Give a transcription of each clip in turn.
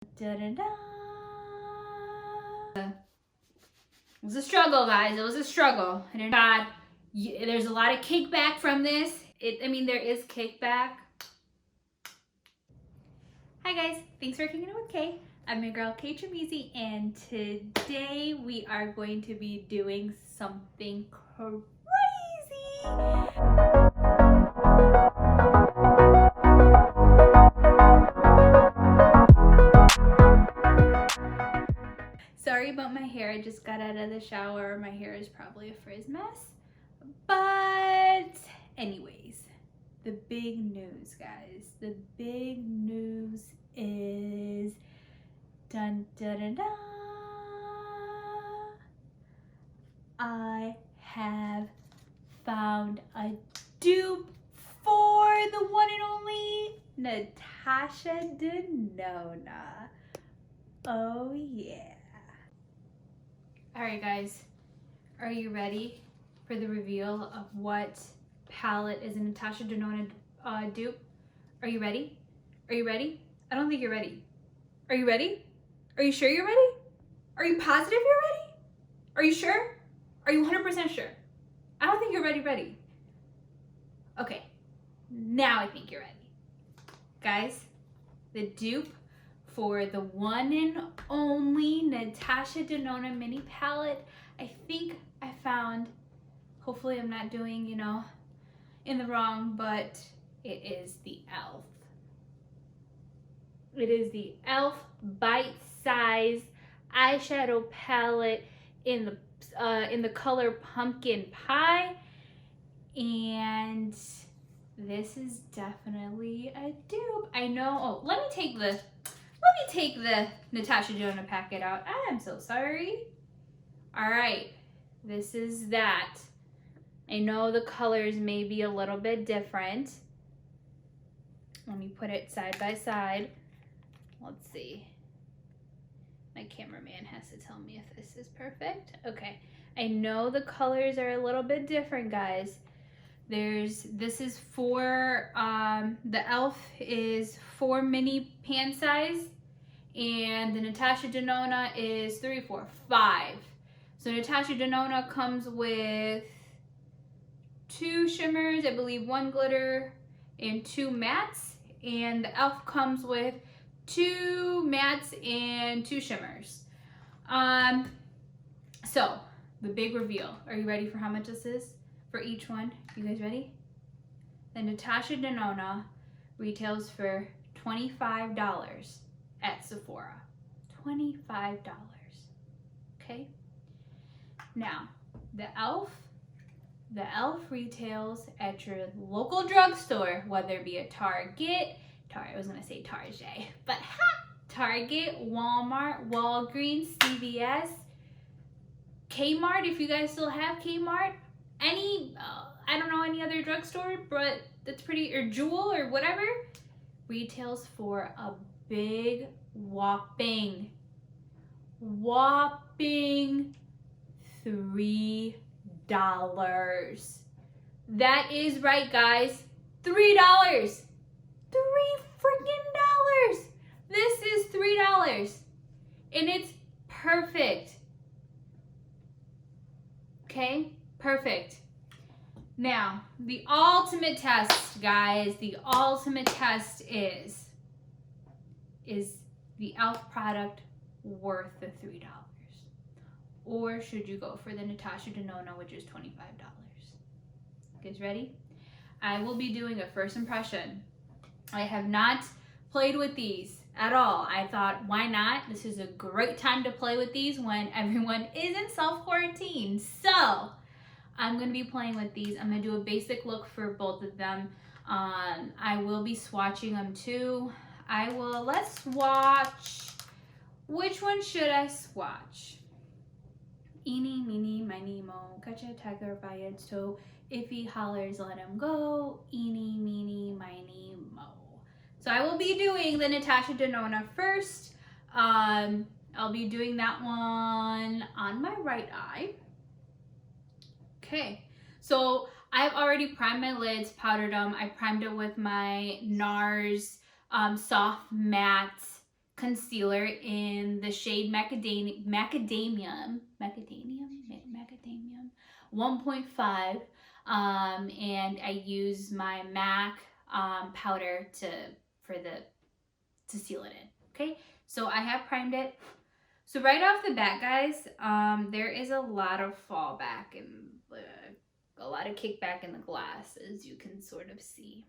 Da-da-da. It was a struggle, guys. It was a struggle. And God, there's a lot of kickback from this. There is kickback. Hi guys, thanks for kicking it with Kay. I'm your girl Kay Tremisi, and today we are going to be doing something crazy. Sorry about my hair, I just got out of the shower. My hair is probably a frizz mess. But anyways, the big news, guys. The big news is dun dun dun dun. I have found a dupe for the one and only Natasha Denona. Oh yeah. Alright guys, are you ready for the reveal of what palette is a Natasha Denona dupe? Are you ready? Are you ready? I don't think you're ready. Are you ready? Are you sure you're ready? Are you positive you're ready? Are you sure? Are you 100% sure? I don't think you're ready. Okay, now I think you're ready. Guys, the dupe for the one and only Natasha Denona mini palette, I think I found. Hopefully I'm not doing, in the wrong, but it is the e.l.f. It is the e.l.f. bite-size eyeshadow palette in the color Pumpkin Pie, and this is definitely a dupe. I know. Oh, let me take the Natasha Denona packet out. I'm so sorry. All right, this is that. I know the colors may be a little bit different. Let me put it side by side. Let's see. My cameraman has to tell me if this is perfect. Okay, I know the colors are a little bit different, guys. This is for, the e.l.f. is 4 mini pan size, and the Natasha Denona is 3, 4, 5. So Natasha Denona comes with 2 shimmers, I believe 1 glitter, and 2 mattes, and the e.l.f. comes with 2 mattes and 2 shimmers. So the big reveal. Are you ready for how much this is for each one? You guys ready? The Natasha Denona retails for $25 at Sephora. $25. Okay? Now, the e.l.f. retails at your local drugstore, whether it be a Target, I was gonna say Target, but Target, Walmart, Walgreens, CVS, Kmart, if you guys still have Kmart, any, I don't know, any other drugstore, but that's pretty, or Jewel or whatever, retails for a big whopping $3. That is right, guys. $3. $3 freaking dollars. This is $3. And it's perfect. Okay? Perfect. Now, the ultimate test, guys. The ultimate test is the e.l.f. product worth the $3? Or should you go for the Natasha Denona, which is $25? You guys ready? I will be doing a first impression. I have not played with these at all. I thought, why not? This is a great time to play with these when everyone is in self-quarantine. So I'm going to be playing with these. I'm going to do a basic look for both of them. I will be swatching them too. Let's swatch. Which one should I swatch? Eeny, meeny, miny, mo, catch a tiger by its toe. If he hollers, let him go. Eeny, meeny, miny, mo. So I will be doing the Natasha Denona first. I'll be doing that one on my right eye. Okay, so I've already primed my lids, powdered them. I primed it with my NARS soft matte concealer in the shade Macadamium 1.5, and I use my MAC powder to seal it in. Okay, so I have primed it. So right off the bat, guys, there is a lot of fallback and a lot of kickback in the glass, as you can sort of see.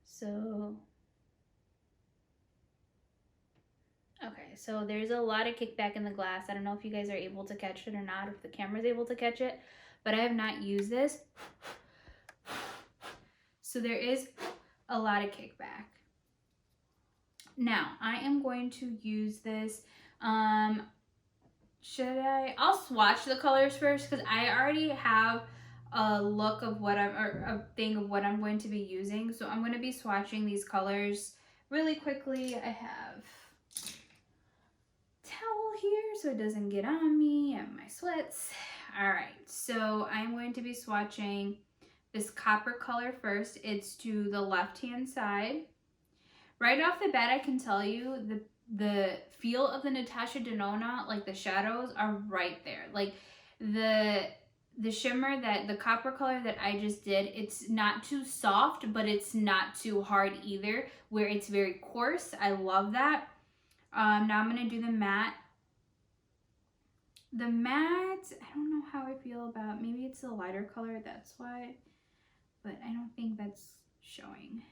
So, okay, so there's a lot of kickback in the glass. I don't know if you guys are able to catch it or not, if the camera's able to catch it, but I have not used this. So there is a lot of kickback. Now, I am going to use this. I'll swatch the colors first because I already have a look of what a thing of what I'm going to be using. So I'm going to be swatching these colors really quickly. I have a towel here so it doesn't get on me and my sweats. All right, so I'm going to be swatching this copper color first. It's to the left-hand side. Right off the bat, I can tell you the feel of the Natasha Denona, like the shadows are right there. Like the shimmer, that the copper color that I just did, it's not too soft, but it's not too hard either, where it's very coarse. I love that. Now I'm going to do the matte. The matte, I don't know how I feel about, maybe it's a lighter color, that's why, but I don't think that's showing.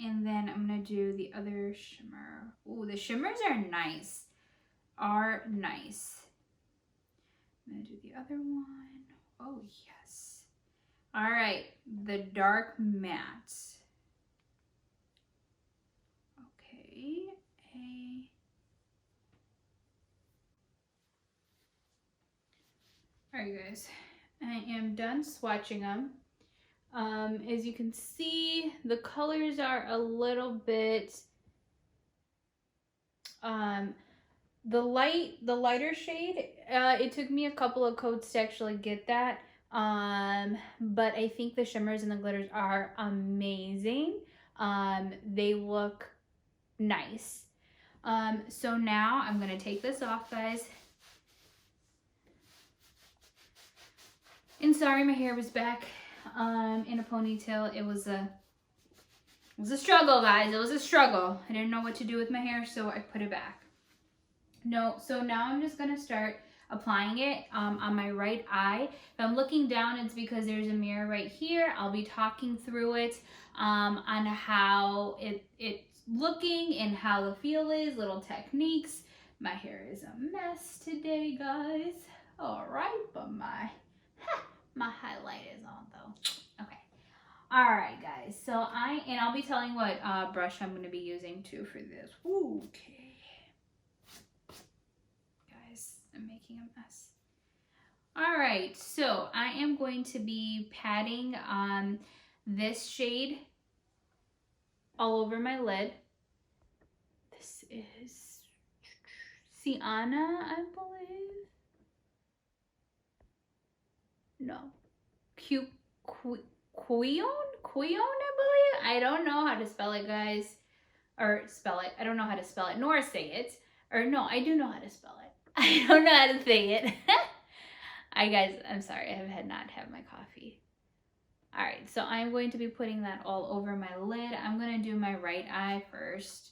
And then I'm going to do the other shimmer. Ooh, the shimmers are nice. I'm going to do the other one. Oh, yes. All right, the dark matte. Okay. All right, guys. I am done swatching them. As you can see, the colors are a little bit, the lighter shade, it took me a couple of coats to actually get that. But I think the shimmers and the glitters are amazing. They look nice. So now I'm going to take this off, guys. And sorry, my hair was back in a ponytail. It was a struggle, guys. It was a struggle. I didn't know what to do with my hair, so I put it back. No, so now I'm just gonna start applying it on my right eye. If I'm looking down, it's because there's a mirror right here. I'll be talking through it on how it's looking and how the feel is, little techniques. My hair is a mess today, guys. All right, but my highlight is on though. Okay. All right, guys. So I'll be telling what brush I'm going to be using too for this. Ooh, okay. Guys, I'm making a mess. All right. So I am going to be patting this shade all over my lid. This is Sienna, I believe. No. Quion, I believe. I don't know how to spell it, guys. Or spell it. I don't know how to spell it, nor say it. Or no, I do know how to spell it. I don't know how to say it. Guys, I'm sorry. I have not had my coffee. All right, so I'm going to be putting that all over my lid. I'm going to do my right eye first.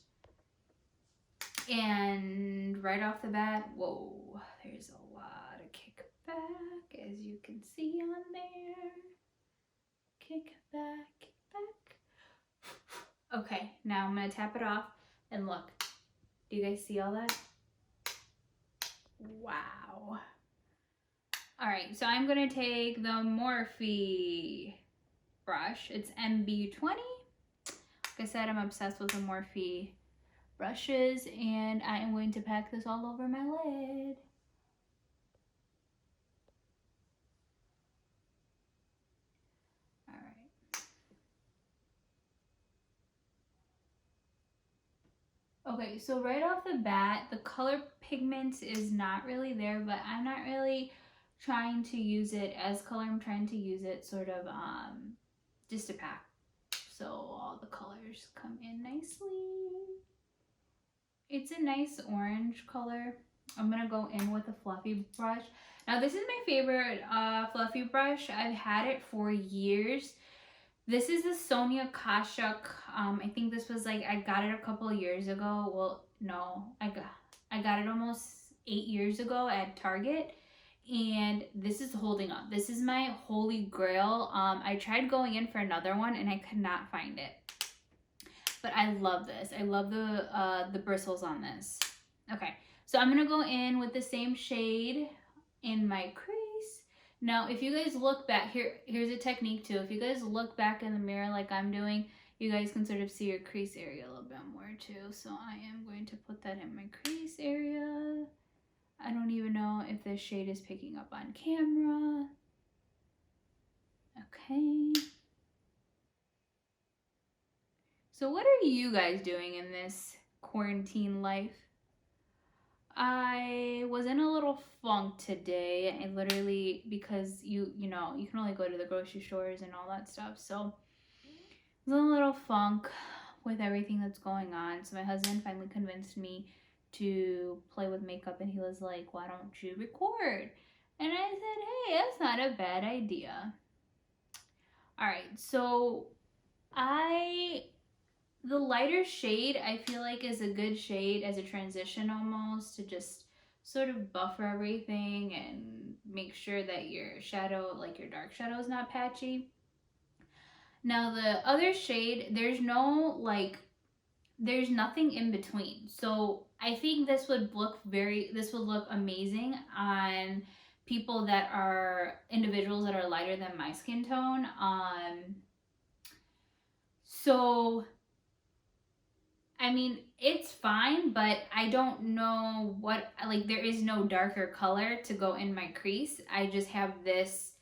And right off the bat, whoa, there's a lot of kickback, as you can see on there. Kickback, kickback. Okay, now I'm going to tap it off and look. Do you guys see all that? Wow. All right, so I'm going to take the Morphe brush. It's MB20. Like I said, I'm obsessed with the Morphe brushes, and I am going to pack this all over my lid. All right. Okay, so right off the bat, the color pigment is not really there, but I'm not really trying to use it as color. I'm trying to use it sort of just to pack, so all the colors come in nicely. It's a nice orange color. I'm gonna go in with a fluffy brush. Now this is my favorite fluffy brush. I've had it for years. This is the Sonia Kashuk. I think this was like, I got it a couple of years ago. Well, no, I got it almost 8 years ago at Target. And this is holding up. This is my holy grail. I tried going in for another one and I could not find it. But I love this. I love the bristles on this. Okay, so I'm gonna go in with the same shade in my crease. Now, if you guys look back, here's a technique too. If you guys look back in the mirror like I'm doing, you guys can sort of see your crease area a little bit more too. So I am going to put that in my crease area. I don't even know if this shade is picking up on camera. Okay. So what are you guys doing in this quarantine life? I was in a little funk today. I literally, because you know, you can only go to the grocery stores and all that stuff. So I was in a little funk with everything that's going on. So my husband finally convinced me to play with makeup and he was like, why don't you record? And I said, hey, that's not a bad idea. All right, so the lighter shade I feel like is a good shade as a transition almost to just sort of buffer everything and make sure that your shadow, like your dark shadow, is not patchy. Now the other shade, there's nothing in between. So I think this would look amazing on people that are individuals that are lighter than my skin tone. So I mean, it's fine, but I don't know what, like, there is no darker color to go in my crease. I just have this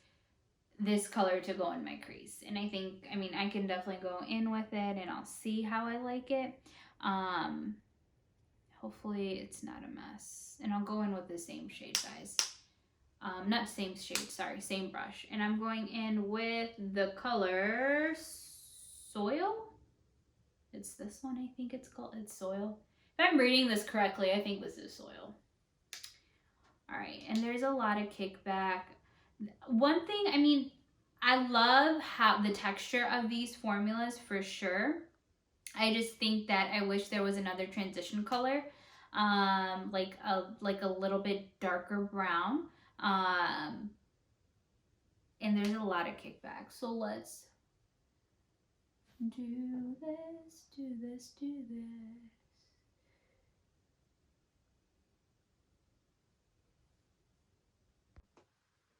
color to go in my crease. And I think, I mean, I can definitely go in with it and I'll see how I like it. Hopefully it's not a mess. And I'll go in with the same shade, guys. Not same shade, sorry, same brush. And I'm going in with the color Soil. It's this one, I think it's called. It's Soil. If I'm reading this correctly, I think this is Soil. All right, and there's a lot of kickback. One thing, I mean, I love how the texture of these formulas for sure. I just think that I wish there was another transition color, like a little bit darker brown. And there's a lot of kickback. So let's do this, do this, do this.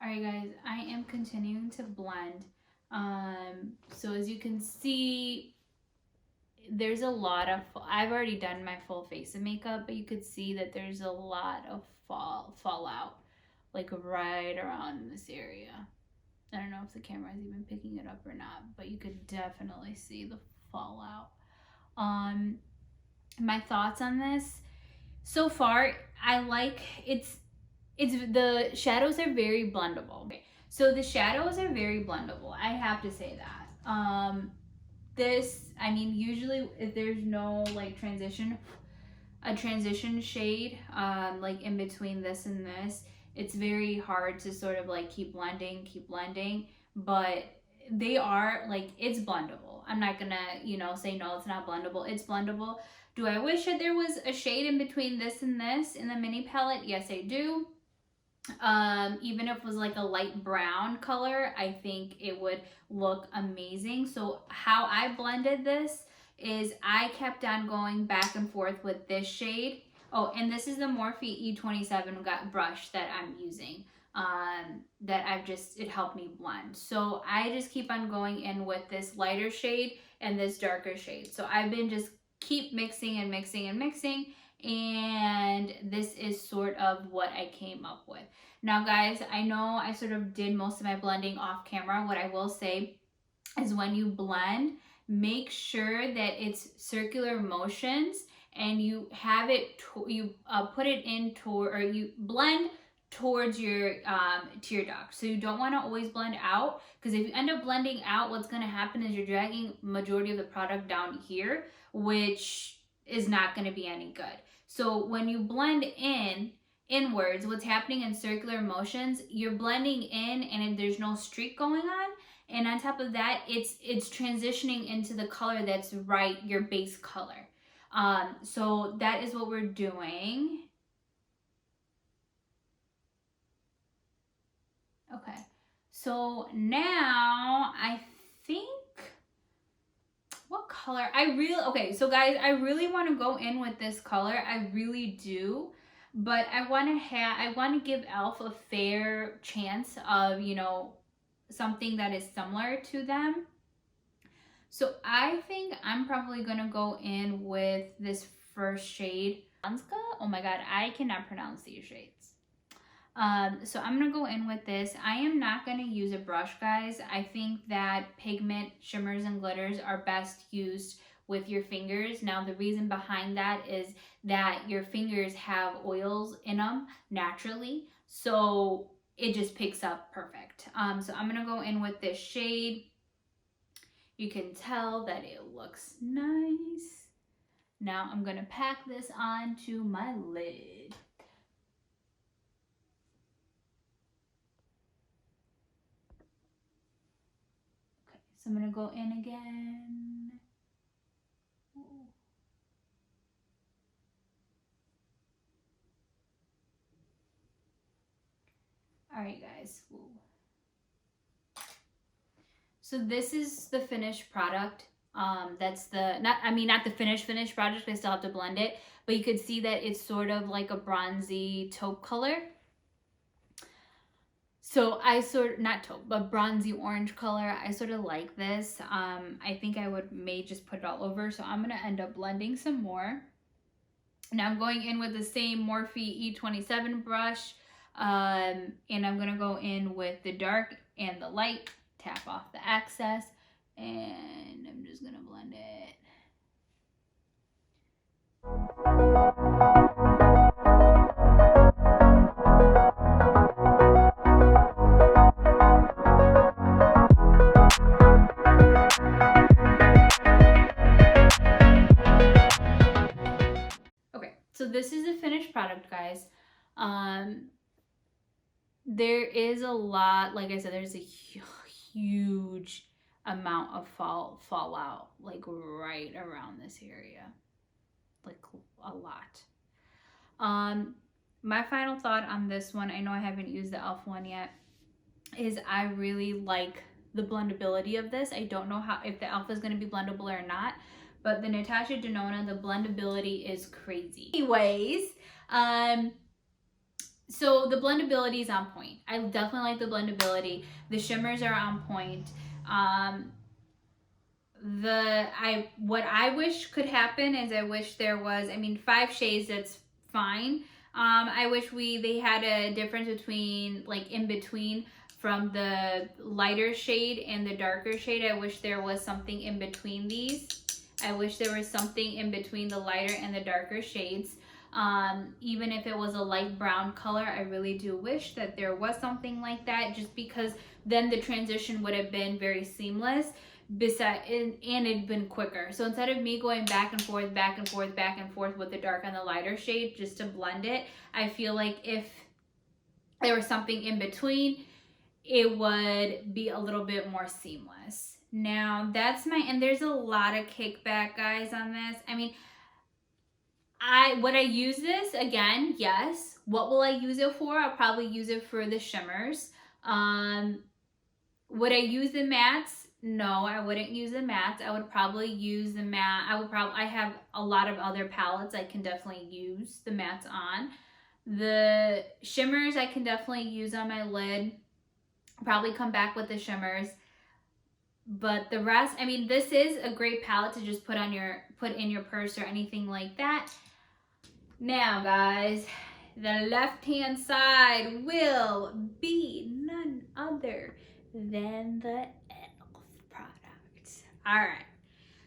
All right, guys, I am continuing to blend. So as you can see, there's a lot of, I've already done my full face of makeup, but you could see that there's a lot of fallout, like right around this area. I don't know if the camera is even picking it up or not, but you could definitely see the fallout. My thoughts on this so far, I like it's the shadows are very blendable. Okay, so the shadows are very blendable. I have to say that. This, I mean, usually if there's no like a transition shade, like in between this and this, it's very hard to sort of like keep blending, but they are like, it's blendable. I'm not gonna, say no, it's not blendable. It's blendable. Do I wish that there was a shade in between this and this in the mini palette? Yes, I do. Even if it was like a light brown color, I think it would look amazing. So how I blended this is I kept on going back and forth with this shade. Oh, and this is the Morphe E27 brush that I'm using. It helped me blend. So I just keep on going in with this lighter shade and this darker shade. So I've been just keep mixing and mixing and mixing, and this is sort of what I came up with. Now guys, I know I sort of did most of my blending off camera. What I will say is when you blend, make sure that it's circular motions and you have it, put it in or you blend towards your to your dock. So you don't want to always blend out, because if you end up blending out, what's going to happen is you're dragging majority of the product down here, which is not going to be any good. So when you blend inwards, what's happening in circular motions, you're blending in and there's no streak going on. And on top of that, it's transitioning into the color that's right, your base color. So that is what we're doing. Okay, so now I think, what color? Okay, so guys, I really want to go in with this color. I really do. But I want to give Elf a fair chance of, something that is similar to them. So I think I'm probably going to go in with this first shade. Oh my god, I cannot pronounce these shades. So I'm going to go in with this. I am not going to use a brush, guys. I think that pigment, shimmers, and glitters are best used with your fingers. Now, the reason behind that is that your fingers have oils in them naturally. So it just picks up perfect. So I'm going to go in with this shade. You can tell that it looks nice. Now I'm going to pack this onto my lid. So I'm going to go in again. All right, guys. Ooh. So this is the finished product. That's not the finished product. I still have to blend it, but you could see that it's sort of like a bronzy taupe color. So not taupe, but bronzy orange color. I sort of like this. I think I may just put it all over. So I'm gonna end up blending some more. Now I'm going in with the same Morphe E27 brush, and I'm gonna go in with the dark and the light. Tap off the excess, and I'm just gonna blend it. Okay, so this is the finished product, guys. There is a lot, like I said, there's a huge amount of fallout, like right around this area, like a lot. My final thought on this one, I know I haven't used the e.l.f. one yet, is I really like the blendability of this. I don't know if the e.l.f. is going to be blendable or not, but the Natasha Denona, the blendability is crazy. Anyways, so the blendability is on point. I definitely like the blendability. The shimmers are on point. What I wish could happen is I wish there was, 5 shades, that's fine. I wish they had a difference between, like, in between from the lighter shade and the darker shade. I wish there was something in between these. I wish there was something in between the lighter and the darker shades. Even if it was a light brown color, I really do wish that there was something like that, just because then the transition would have been very seamless. And it'd been quicker. So instead of me going back and forth with the dark and the lighter shade just to blend it, I feel like if there was something in between, it would be a little bit more seamless. Now and there's a lot of kickback, guys, on this. Would I use this again? Yes. What will I use it for? I'll probably use it for the shimmers. Would I use the mattes? No, I wouldn't use the mattes. I would probably use the matte. I have a lot of other palettes I can definitely use the mattes on. The shimmers I can definitely use on my lid. Probably come back with the shimmers. But the rest, this is a great palette to just put in your purse or anything like that. Now, guys, the left-hand side will be none other than the e.l.f. product. All right.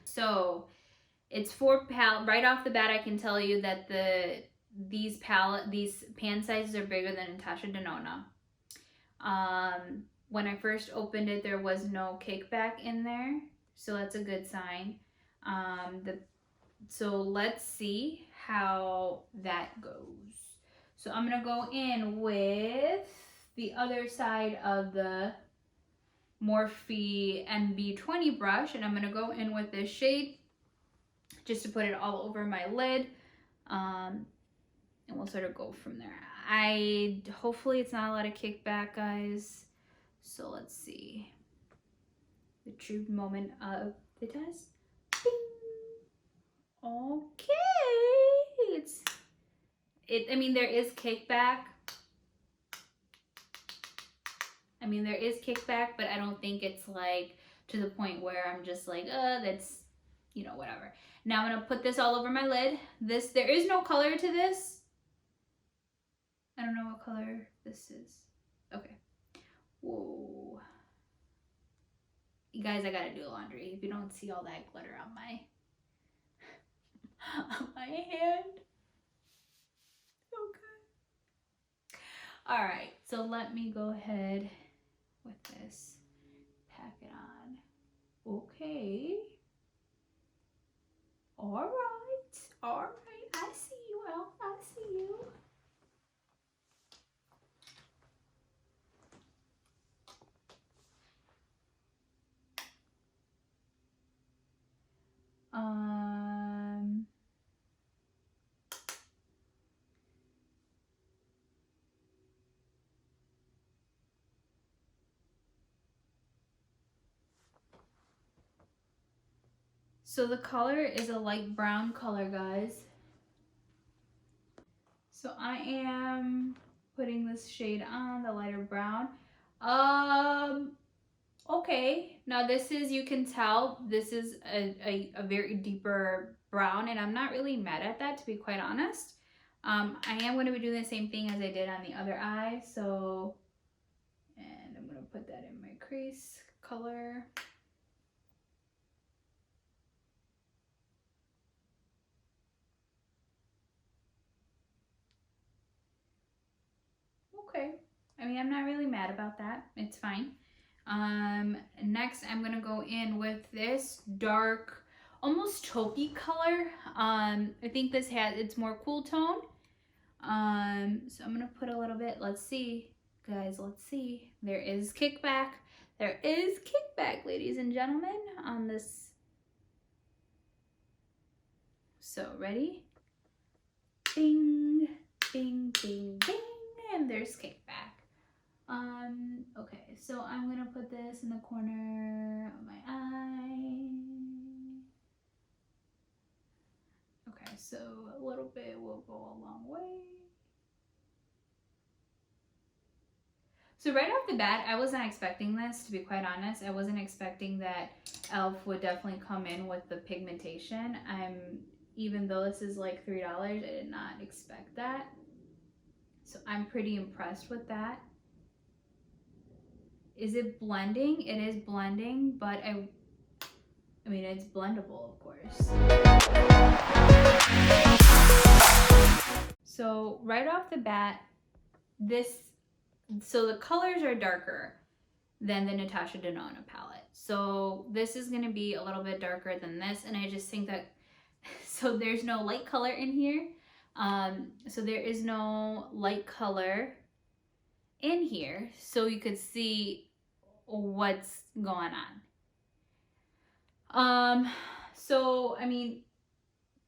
So it's 4 palette. Right off the bat, I can tell you that these pan sizes are bigger than Natasha Denona. When I first opened it, there was no kickback in there, so that's a good sign. So let's see how that goes. So I'm gonna go in with the other side of the Morphe NB20 brush, and I'm gonna go in with this shade just to put it all over my lid. And we'll sort of go from there. Hopefully it's not a lot of kickback, guys. So let's see. The true moment of the test. Bing. Okay. I mean, there is kickback. But I don't think it's like to the point where I'm just like, that's, whatever. Now I'm gonna put this all over my lid. There is no color to this. I don't know what color this is. Okay. Whoa. You guys, I gotta do laundry. If you don't see all that glitter on my on my hand. Okay. All right, so let me go ahead with this. Pack it on. Okay. All right. I see you, Elf. I see you. So the color is a light brown color, guys. So I am putting this shade on, the lighter brown. Okay. Now this is, you can tell, this is a very deeper brown, and I'm not really mad at that, to be quite honest. I am going to be doing the same thing as I did on the other eye. So, and I'm going to put that in my crease color. Okay. I mean, I'm not really mad about that. It's fine. Next I'm gonna go in with this dark, almost taupey color. I think it's more cool tone. So I'm gonna put a little bit. Let's see, guys. Let's see. There is kickback. There is kickback, ladies and gentlemen, on this. So ready? Bing, bing, bing, bing, and there's kickback. Okay, so I'm gonna put this in the corner of my eye. Okay, so a little bit will go a long way. So right off the bat, I wasn't expecting this, to be quite honest. I wasn't expecting that e.l.f. would definitely come in with the pigmentation. Even though this is like $3, I did not expect that. So I'm pretty impressed with that. Is it blending? It is blending, but I mean, it's blendable, of course. So right off the bat, so the colors are darker than the Natasha Denona palette. So this is gonna be a little bit darker than this, and I just think that, so there's no light color in here. So there is no light color in here, so you could see what's going on. So I mean,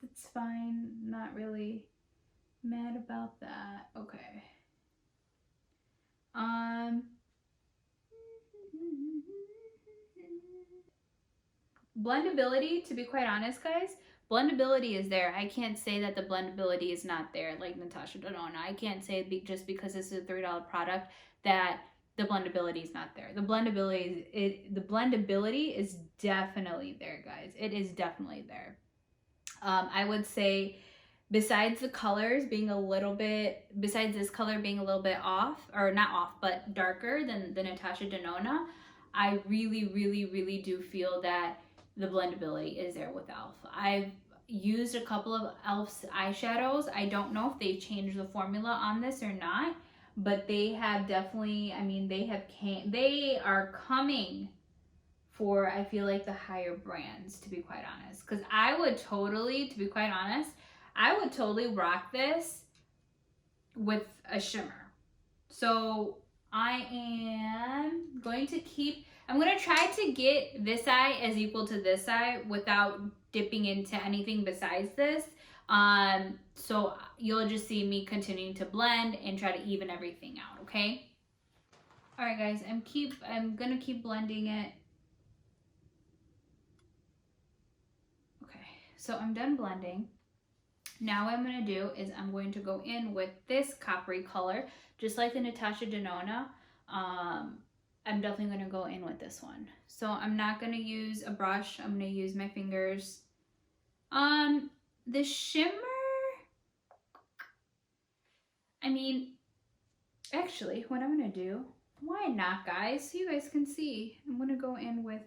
it's fine. Not really mad about that. Okay. Blendability, to be quite honest, guys, blendability is there. I can't say that the blendability is not there, like Natasha Denona. I can't say just because this is a $3 product that the blendability is not there. The blendability is definitely there, guys. It is definitely there. I would say, besides this color being a little bit off, or not off, but darker than the Natasha Denona, I really, really, really do feel that the blendability is there with e.l.f. I've used a couple of e.l.f.'s eyeshadows. I don't know if they changed the formula on this or not, but they have definitely, I mean, they are coming for, I feel like, the higher brands, to be quite honest. Because I would totally, to be quite honest, I would totally rock this with a shimmer. So I am going to keep, I'm going to try to get this eye as equal to this eye without dipping into anything besides this. So you'll just see me continuing to blend and try to even everything out, okay? All right, guys, I'm going to keep blending it. Okay, so I'm done blending. Now what I'm going to do is I'm going to go in with this coppery color, just like the Natasha Denona. I'm definitely going to go in with this one. So I'm not going to use a brush. I'm going to use my fingers. The shimmer, I mean, actually, what I'm going to do, why not, guys? So you guys can see. I'm going to go in with,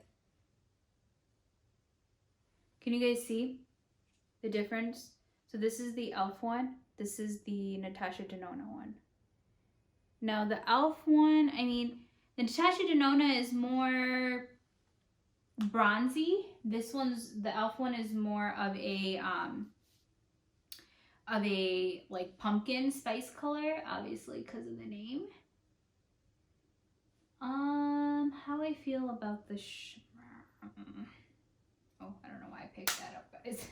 can you guys see the difference? So this is the e.l.f. one. This is the Natasha Denona one. Now the e.l.f. one, I mean, the Natasha Denona is more bronzy. This one's, the e.l.f. one is more of a like pumpkin spice color, obviously because of the name. How I feel about the shimmer. Oh, I don't know why I picked that up, guys.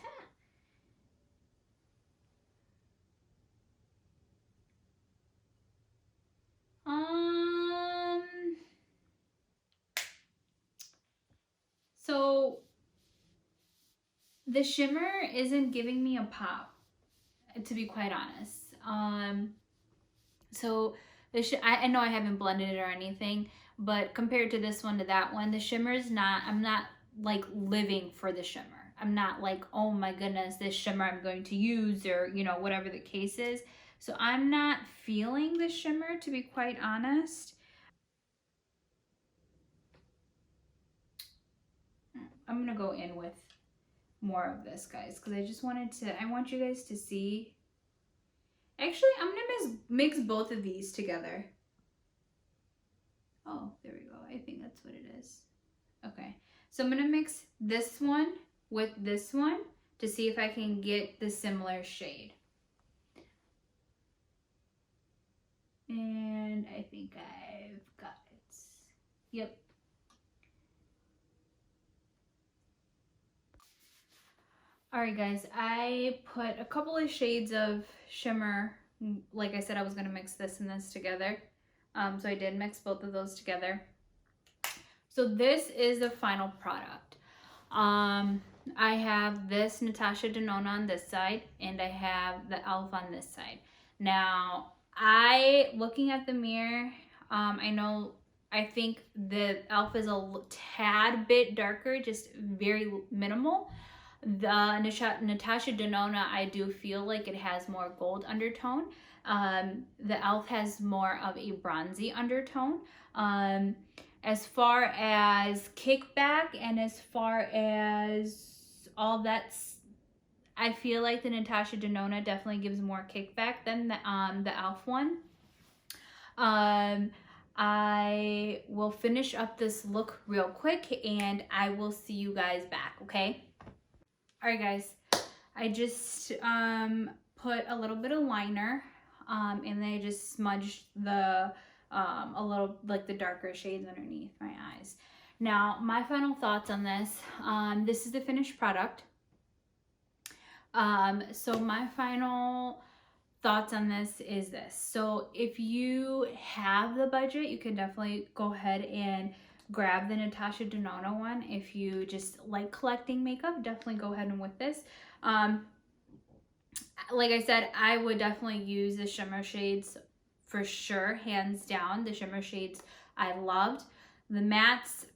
So the shimmer isn't giving me a pop, to be quite honest. So I know I haven't blended it or anything, but compared to this one to that one, the shimmer is not, I'm not like living for the shimmer. I'm not like, oh my goodness, this shimmer I'm going to use, or, you know, whatever the case is. So I'm not feeling the shimmer, to be quite honest. I'm going to go in with more of this, guys, because I just wanted to, I want you guys to see. Actually, I'm going to mix both of these together. Oh, there we go. I think that's what it is. Okay, so I'm going to mix this one with this one to see if I can get the similar shade. And I think I've got it. Yep. Alright guys, I put a couple of shades of shimmer. Like I said, I was going to mix this and this together. So I did mix both of those together. So this is the final product. I have this Natasha Denona on this side, and I have the e.l.f. on this side. Now, looking at the mirror, I think the e.l.f. is a tad bit darker, just very minimal. The Natasha Denona, I do feel like it has more gold undertone. The e.l.f. has more of a bronzy undertone. As far as kickback and as far as all that's, I feel like the Natasha Denona definitely gives more kickback than the e.l.f. one. I will finish up this look real quick and I will see you guys back, okay? Alright guys, I just put a little bit of liner and then I just smudged the a little, like the darker shades underneath my eyes. Now, my final thoughts on this, this is the finished product. So my final thoughts on this is this. So if you have the budget, you can definitely go ahead and grab the Natasha Denona one. If you just like collecting makeup, definitely go ahead and with this. Like I said, I would definitely use the shimmer shades for sure, hands down. The shimmer shades I loved. The mattes,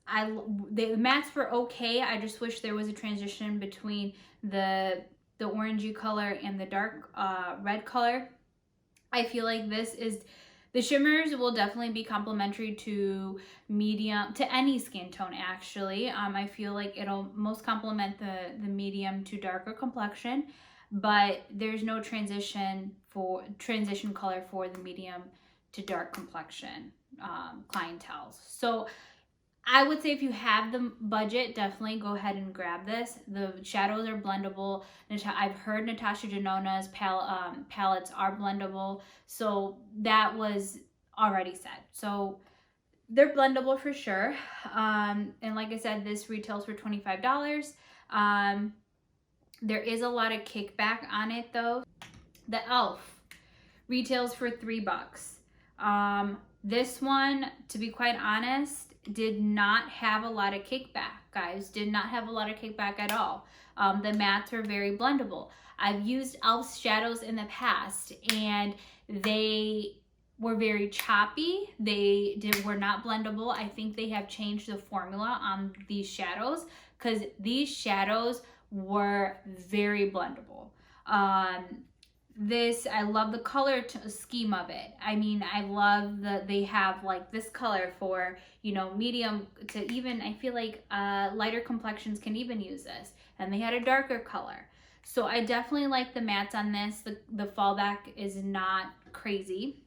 the mattes were okay. I just wish there was a transition between the orangey color and the dark red color. I feel like the shimmers will definitely be complementary to medium, to any skin tone actually. I feel like it'll most complement the medium to darker complexion, but there's no transition color for the medium to dark complexion clientele. So I would say if you have the budget, definitely go ahead and grab this. The shadows are blendable. I've heard Natasha Denona's palettes are blendable. So that was already said. So they're blendable for sure. And like I said, this retails for $25. There is a lot of kickback on it though. The e.l.f. retails for $3. This one, to be quite honest, did not have a lot of kickback, guys. Did not have a lot of kickback at all. The mattes were very blendable. I've used e.l.f. shadows in the past, and they were very choppy. Were not blendable. I think they have changed the formula on these shadows, because these shadows were very blendable. This, I love the color scheme of it. I mean, I love they have like this color for, you know, medium to even, I feel like lighter complexions can even use this. And they had a darker color. So I definitely like the mattes on this. The fallback is not crazy.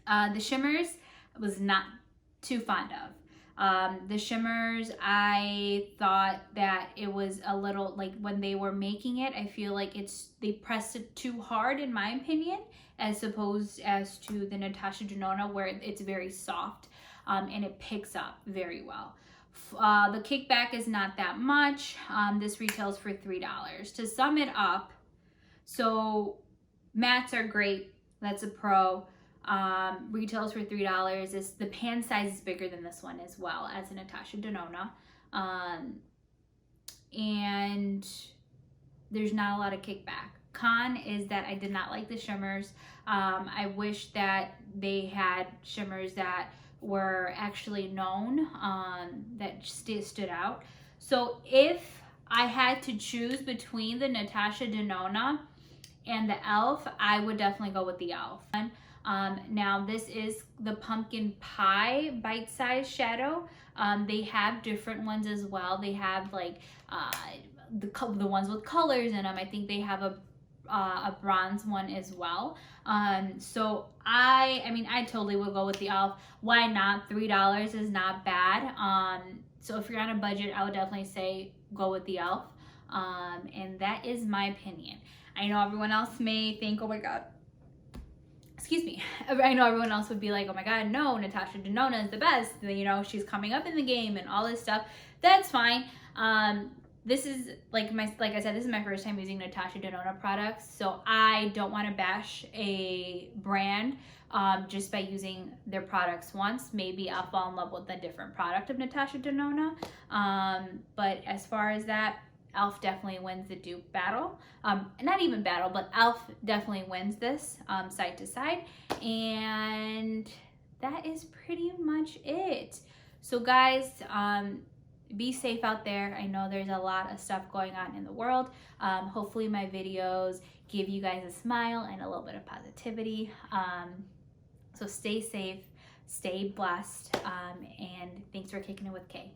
The shimmers I was not too fond of. The shimmers, I thought that it was a little, like when they were making it, I feel like they pressed it too hard in my opinion, as opposed as to the Natasha Denona, where it's very soft and it picks up very well. The kickback is not that much. This retails for $3. To sum it up, so mattes are great. That's a pro. Retails for $3. The pan size is bigger than this one as well as a Natasha Denona. And there's not a lot of kickback. Con is that I did not like the shimmers. I wish that they had shimmers that were actually known, that stood out. So if I had to choose between the Natasha Denona and the e.l.f., I would definitely go with the e.l.f. Now this is the pumpkin pie bite-sized shadow. They have different ones as well. They have like the ones with colors in them. I think they have a bronze one as well. So I mean, I totally would go with the e.l.f. Why not? $3 is not bad. So if you're on a budget, I would definitely say go with the e.l.f. And that is my opinion. I know everyone else may think, oh my God, excuse me. I know everyone else would be like, oh my God, no, Natasha Denona is the best. You know, she's coming up in the game and all this stuff. That's fine. This is like I said, this is my first time using Natasha Denona products. So I don't want to bash a brand just by using their products once. Maybe I'll fall in love with a different product of Natasha Denona. But as far as that, e.l.f. definitely wins the dupe battle. Not even battle, but e.l.f. definitely wins this side to side. And that is pretty much it. So guys, be safe out there. I know there's a lot of stuff going on in the world. Hopefully my videos give you guys a smile and a little bit of positivity. So stay safe, stay blessed, and thanks for kicking it with Kay.